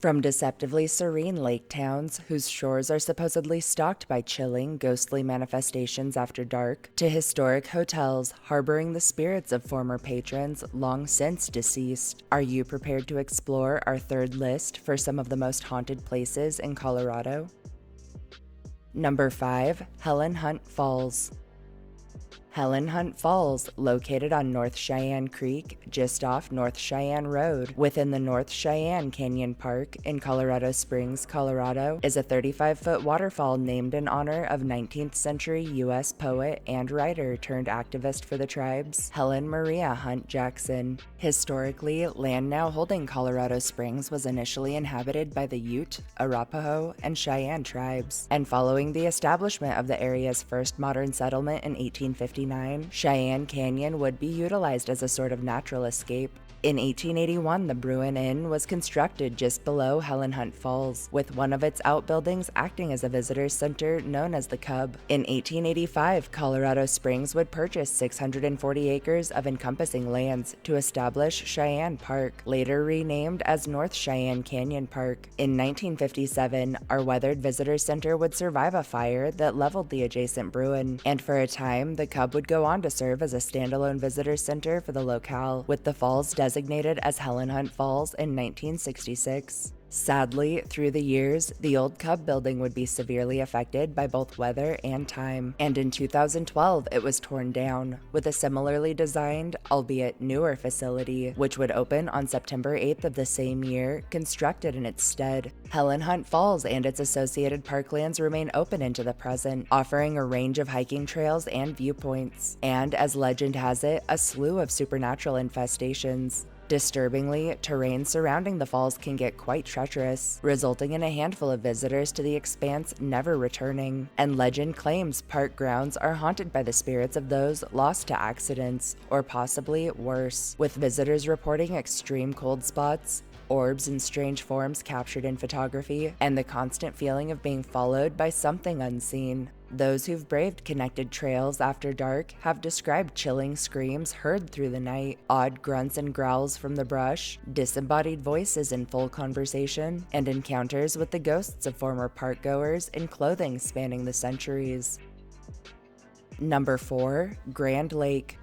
From deceptively serene lake towns whose shores are supposedly stalked by chilling, ghostly manifestations after dark, to historic hotels harboring the spirits of former patrons long since deceased, are you prepared to explore our third list for some of the most haunted places in Colorado? Number 5. Helen Hunt Falls. Helen Hunt Falls, located on North Cheyenne Creek, just off North Cheyenne Road, within the North Cheyenne Canyon Park in Colorado Springs, Colorado, is a 35-foot waterfall named in honor of 19th century U.S. poet and writer turned activist for the tribes, Helen Maria Hunt Jackson. Historically, land now holding Colorado Springs was initially inhabited by the Ute, Arapaho, and Cheyenne tribes, and following the establishment of the area's first modern settlement in 1859, Cheyenne Canyon would be utilized as a sort of natural escape. In 1881, the Bruin Inn was constructed just below Helen Hunt Falls, with one of its outbuildings acting as a visitor's center known as the Cub. In 1885, Colorado Springs would purchase 640 acres of encompassing lands to establish Cheyenne Park, later renamed as North Cheyenne Canyon Park. In 1957, our weathered visitor center would survive a fire that leveled the adjacent Bruin, and for a time, the Cub would go on to serve as a standalone visitor center for the locale, with the falls designated as Helen Hunt Falls in 1966. Sadly, through the years, the old Cub building would be severely affected by both weather and time, and in 2012 it was torn down, with a similarly designed, albeit newer facility, which would open on September 8th of the same year, constructed in its stead. Helen Hunt Falls and its associated parklands remain open into the present, offering a range of hiking trails and viewpoints, and as legend has it, a slew of supernatural infestations. Disturbingly, terrain surrounding the falls can get quite treacherous, resulting in a handful of visitors to the expanse never returning, and legend claims park grounds are haunted by the spirits of those lost to accidents, or possibly worse, with visitors reporting extreme cold spots, orbs in strange forms captured in photography, and the constant feeling of being followed by something unseen. Those who've braved connected trails after dark have described chilling screams heard through the night, odd grunts and growls from the brush, disembodied voices in full conversation, and encounters with the ghosts of former parkgoers in clothing spanning the centuries. Number 4. Grand Lake.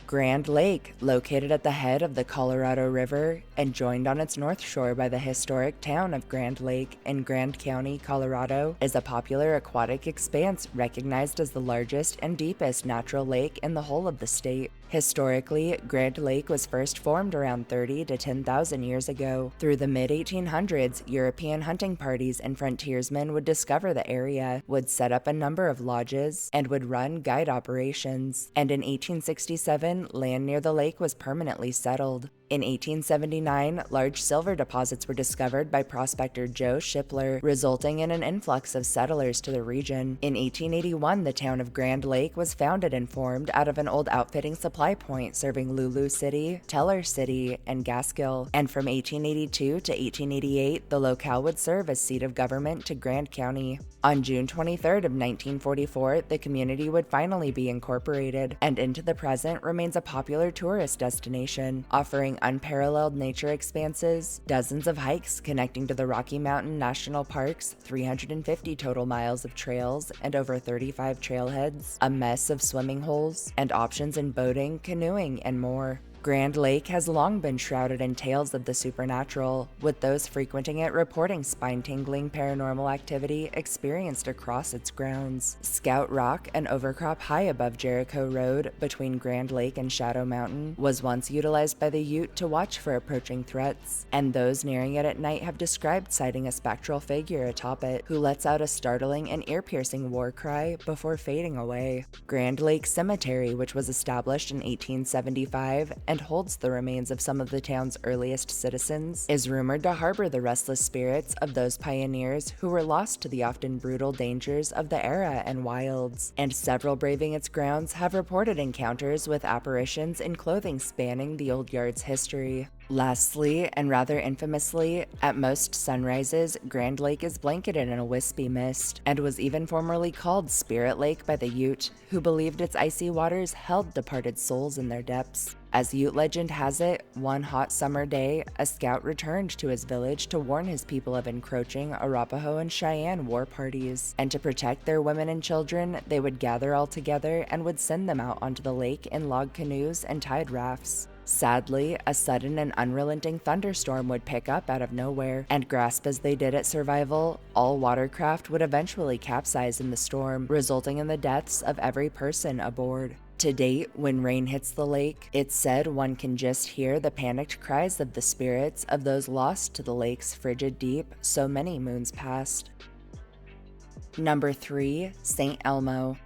Grand Lake, located at the head of the Colorado River and joined on its north shore by the historic town of Grand Lake in Grand County, Colorado, is a popular aquatic expanse recognized as the largest and deepest natural lake in the whole of the state. Historically, Grand Lake was first formed around 30 to 10,000 years ago. Through the mid-1800s, European hunting parties and frontiersmen would discover the area, would set up a number of lodges, and would run guide operations. And in 1867, land near the lake was permanently settled. In 1879, large silver deposits were discovered by prospector Joe Shipler, resulting in an influx of settlers to the region. In 1881, the town of Grand Lake was founded and formed out of an old outfitting supply point serving Lulu City, Teller City, and Gaskill. And from 1882 to 1888, the locale would serve as seat of government to Grand County. On June 23rd of 1944, the community would finally be incorporated, and into the present remains a popular tourist destination, offering unparalleled nature expanses, dozens of hikes connecting to the Rocky Mountain National Park's 350 total miles of trails and over 35 trailheads, a mess of swimming holes, and options in boating, canoeing, and more. Grand Lake has long been shrouded in tales of the supernatural, with those frequenting it reporting spine-tingling paranormal activity experienced across its grounds. Scout Rock, an overcrop high above Jericho Road between Grand Lake and Shadow Mountain, was once utilized by the Ute to watch for approaching threats, and those nearing it at night have described sighting a spectral figure atop it, who lets out a startling and ear-piercing war cry before fading away. Grand Lake Cemetery, which was established in 1875, and holds the remains of some of the town's earliest citizens, is rumored to harbor the restless spirits of those pioneers who were lost to the often brutal dangers of the era and wilds, and several braving its grounds have reported encounters with apparitions in clothing spanning the old yard's history. Lastly, and rather infamously, at most sunrises, Grand Lake is blanketed in a wispy mist, and was even formerly called Spirit Lake by the Ute, who believed its icy waters held departed souls in their depths. As Ute legend has it, one hot summer day, a scout returned to his village to warn his people of encroaching Arapaho and Cheyenne war parties, and to protect their women and children, they would gather all together and would send them out onto the lake in log canoes and tied rafts. Sadly, a sudden and unrelenting thunderstorm would pick up out of nowhere, and grasp as they did at survival, all watercraft would eventually capsize in the storm, resulting in the deaths of every person aboard. To date, when rain hits the lake, it's said one can just hear the panicked cries of the spirits of those lost to the lake's frigid deep so many moons past. Number 3. St. Elmo.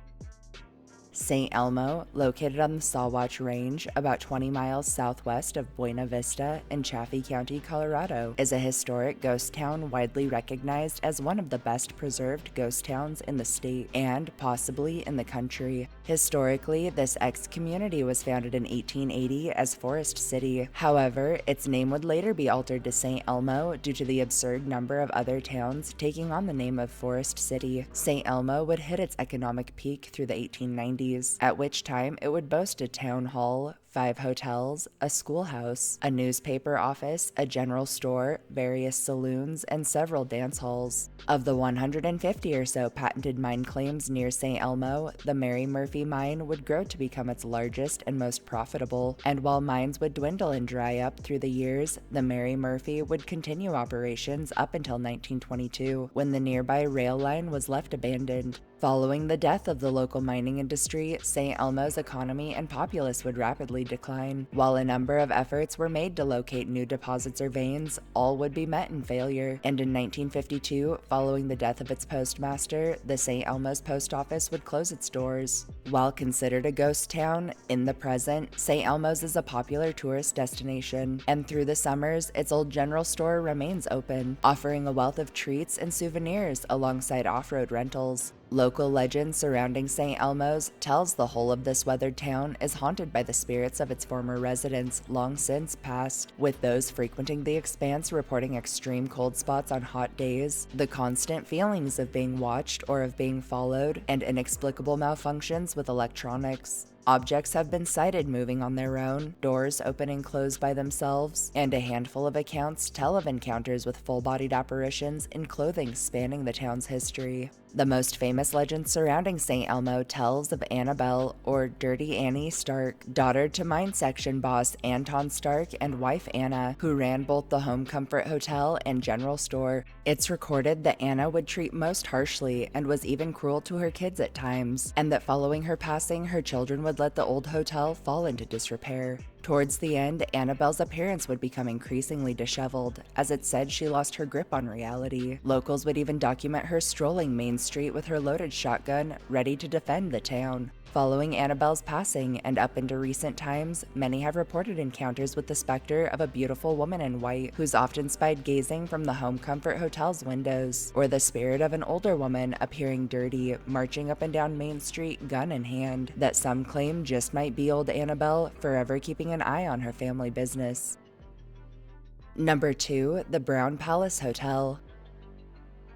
St. Elmo, located on the Sawatch Range, about 20 miles southwest of Buena Vista in Chaffee County, Colorado, is a historic ghost town widely recognized as one of the best preserved ghost towns in the state and possibly in the country. Historically, this ex-community was founded in 1880 as Forest City. However, its name would later be altered to St. Elmo due to the absurd number of other towns taking on the name of Forest City. St. Elmo would hit its economic peak through the 1890s. At which time it would boast a town hall, 5 hotels, a schoolhouse, a newspaper office, a general store, various saloons, and several dance halls. Of the 150 or so patented mine claims near St. Elmo, the Mary Murphy mine would grow to become its largest and most profitable, and while mines would dwindle and dry up through the years, the Mary Murphy would continue operations up until 1922, when the nearby rail line was left abandoned. Following the death of the local mining industry, St. Elmo's economy and populace would rapidly decline. While a number of efforts were made to locate new deposits or veins, all would be met in failure, and in 1952, following the death of its postmaster, the St. Elmo's post office would close its doors. While considered a ghost town, in the present, St. Elmo's is a popular tourist destination, and through the summers, its old general store remains open, offering a wealth of treats and souvenirs alongside off-road rentals. Local legend surrounding St. Elmo's tells the whole of this weathered town is haunted by the spirits of its former residents long since passed, with those frequenting the expanse reporting extreme cold spots on hot days, the constant feelings of being watched or of being followed, and inexplicable malfunctions with electronics. Objects have been sighted moving on their own, doors open and close by themselves, and a handful of accounts tell of encounters with full-bodied apparitions in clothing spanning the town's history. The most famous legend surrounding St. Elmo tells of Annabelle, or Dirty Annie Stark, daughter to mine section boss Anton Stark and wife Anna, who ran both the Home Comfort Hotel and general store. It's recorded that Anna would treat most harshly and was even cruel to her kids at times, and that following her passing, her children would let the old hotel fall into disrepair. Towards the end, Annabelle's appearance would become increasingly disheveled, as it said she lost her grip on reality. Locals would even document her strolling Main Street with her loaded shotgun, ready to defend the town. Following Annabelle's passing and up into recent times, many have reported encounters with the specter of a beautiful woman in white who's often spied gazing from the Home Comfort Hotel's windows, or the spirit of an older woman appearing dirty, marching up and down Main Street gun in hand, that some claim just might be old Annabelle, forever keeping an eye on her family business. Number 2. The Brown Palace Hotel.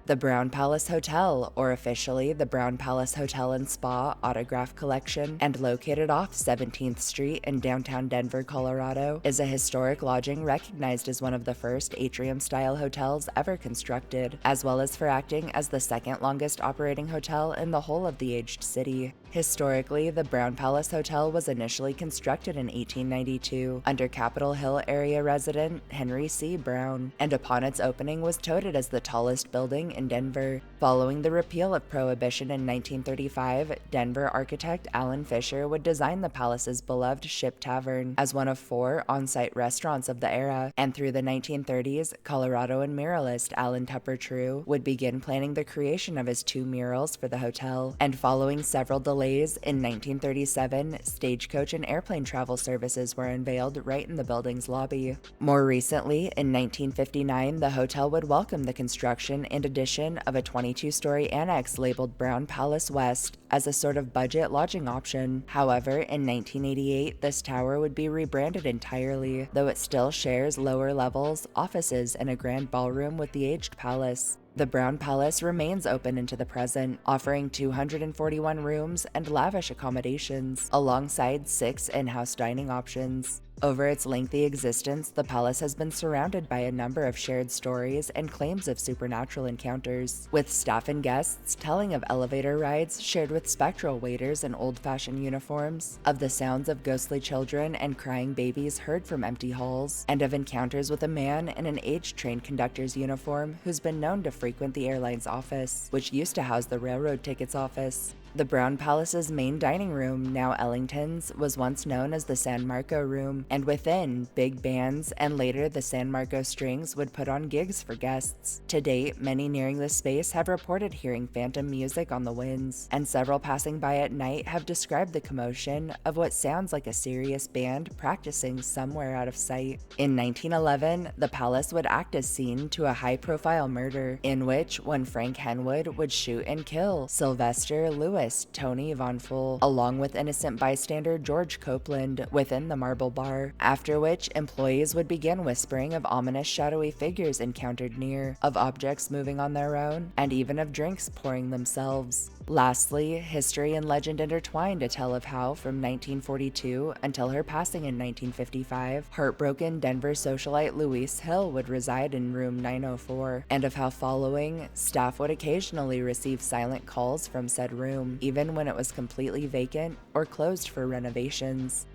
The Brown Palace Hotel, or officially the Brown Palace Hotel and Spa Autograph Collection, and located off 17th Street in downtown Denver, Colorado, is a historic lodging recognized as one of the first atrium-style hotels ever constructed, as well as for acting as the second longest operating hotel in the whole of the aged city. Historically, the Brown Palace Hotel was initially constructed in 1892 under Capitol Hill area resident Henry C. Brown, and upon its opening was touted as the tallest building in Denver. Following the repeal of Prohibition in 1935, Denver architect Alan Fisher would design the palace's beloved Ship Tavern as one of 4 on-site restaurants of the era, and through the 1930s, Colorado and muralist Alan Tupper True would begin planning the creation of his 2 murals for the hotel, and following several delays, in 1937, stagecoach and airplane travel services were unveiled right in the building's lobby. More recently, in 1959, the hotel would welcome the construction and addition of a 22-story annex labeled Brown Palace West as a sort of budget lodging option. However, in 1988, this tower would be rebranded entirely, though it still shares lower levels, offices, and a grand ballroom with the aged palace. The Brown Palace remains open into the present, offering 241 rooms and lavish accommodations, alongside 6 in-house dining options. Over its lengthy existence, the palace has been surrounded by a number of shared stories and claims of supernatural encounters, with staff and guests telling of elevator rides shared with spectral waiters in old-fashioned uniforms, of the sounds of ghostly children and crying babies heard from empty halls, and of encounters with a man in an age-trained conductor's uniform who's been known to frequent the airline's office, which used to house the railroad tickets office. The Brown Palace's main dining room, now Ellington's, was once known as the San Marco Room, and within, big bands and later the San Marco Strings would put on gigs for guests. To date, many nearing this space have reported hearing phantom music on the winds, and several passing by at night have described the commotion of what sounds like a serious band practicing somewhere out of sight. In 1911, the palace would act as scene to a high-profile murder, in which one Frank Henwood would shoot and kill Sylvester Lewis Tony Von Full, along with innocent bystander George Copeland, within the Marble Bar, after which employees would begin whispering of ominous shadowy figures encountered near, of objects moving on their own, and even of drinks pouring themselves. Lastly, history and legend intertwine to tell of how, from 1942 until her passing in 1955, heartbroken Denver socialite Louise Hill would reside in room 904, and of how following, staff would occasionally receive silent calls from said room, even when it was completely vacant or closed for renovations.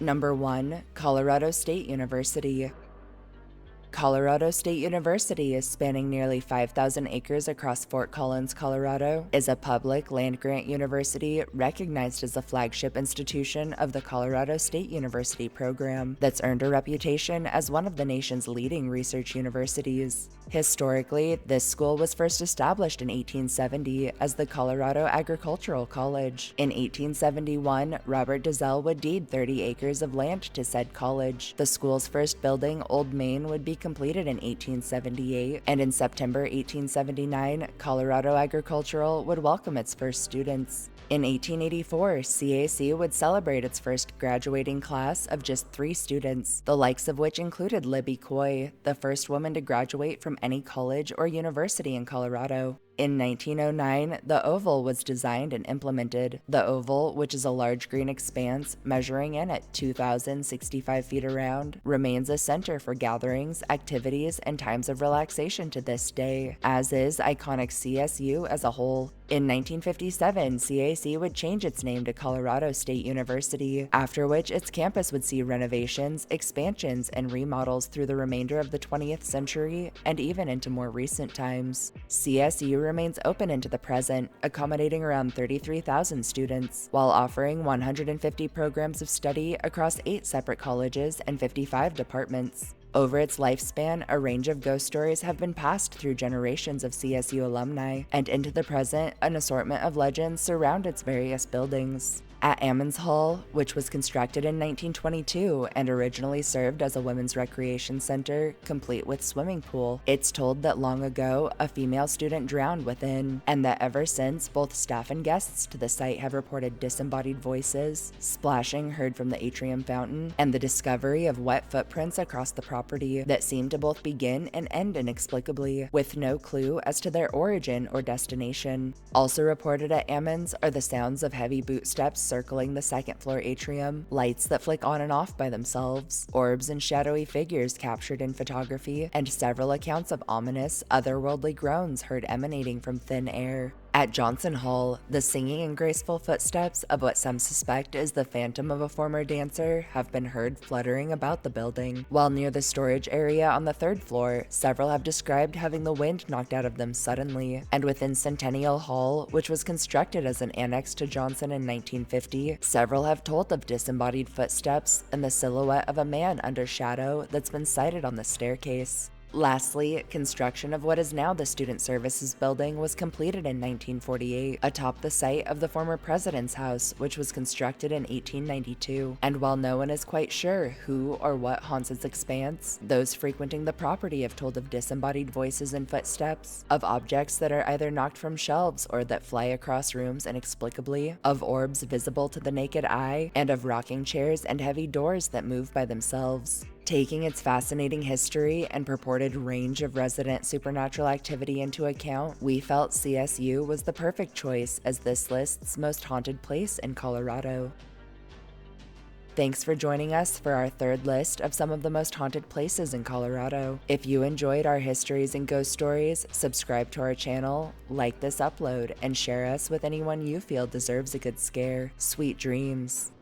Number 1. Colorado State University. Colorado State University, spanning nearly 5,000 acres across Fort Collins, Colorado, is a public land-grant university recognized as a flagship institution of the Colorado State University program that's earned a reputation as one of the nation's leading research universities. Historically, this school was first established in 1870 as the Colorado Agricultural College. In 1871, Robert Dazell would deed 30 acres of land to said college. The school's first building, Old Main, would be completed in 1878, and in September 1879, Colorado Agricultural would welcome its first students. In 1884, CAC would celebrate its first graduating class of just 3 students, the likes of which included Libby Coy, the first woman to graduate from any college or university in Colorado. In 1909, the Oval was designed and implemented. The Oval, which is a large green expanse measuring in at 2,065 feet around, remains a center for gatherings, activities, and times of relaxation to this day, as is iconic CSU as a whole. In 1957, CAC would change its name to Colorado State University, after which its campus would see renovations, expansions, and remodels through the remainder of the 20th century and even into more recent times. CSU remains open into the present, accommodating around 33,000 students, while offering 150 programs of study across 8 separate colleges and 55 departments. Over its lifespan, a range of ghost stories have been passed through generations of CSU alumni, and into the present, an assortment of legends surround its various buildings. At Ammons Hall, which was constructed in 1922 and originally served as a women's recreation center, complete with swimming pool, it's told that long ago, a female student drowned within, and that ever since, both staff and guests to the site have reported disembodied voices, splashing heard from the atrium fountain, and the discovery of wet footprints across the property that seem to both begin and end inexplicably, with no clue as to their origin or destination. Also reported at Ammons are the sounds of heavy boot steps circling the second-floor atrium, lights that flick on and off by themselves, orbs and shadowy figures captured in photography, and several accounts of ominous, otherworldly groans heard emanating from thin air. At Johnson Hall, the singing and graceful footsteps of what some suspect is the phantom of a former dancer have been heard fluttering about the building, while near the storage area on the 3rd floor, several have described having the wind knocked out of them suddenly, and within Centennial Hall, which was constructed as an annex to Johnson in 1950, several have told of disembodied footsteps and the silhouette of a man under shadow that's been sighted on the staircase. Lastly, construction of what is now the Student Services Building was completed in 1948 atop the site of the former President's House, which was constructed in 1892. And while no one is quite sure who or what haunts its expanse, those frequenting the property have told of disembodied voices and footsteps, of objects that are either knocked from shelves or that fly across rooms inexplicably, of orbs visible to the naked eye, and of rocking chairs and heavy doors that move by themselves. Taking its fascinating history and purported range of resident supernatural activity into account, we felt CSU was the perfect choice as this list's most haunted place in Colorado. Thanks for joining us for our third list of some of the most haunted places in Colorado. If you enjoyed our histories and ghost stories, subscribe to our channel, like this upload, and share us with anyone you feel deserves a good scare. Sweet dreams.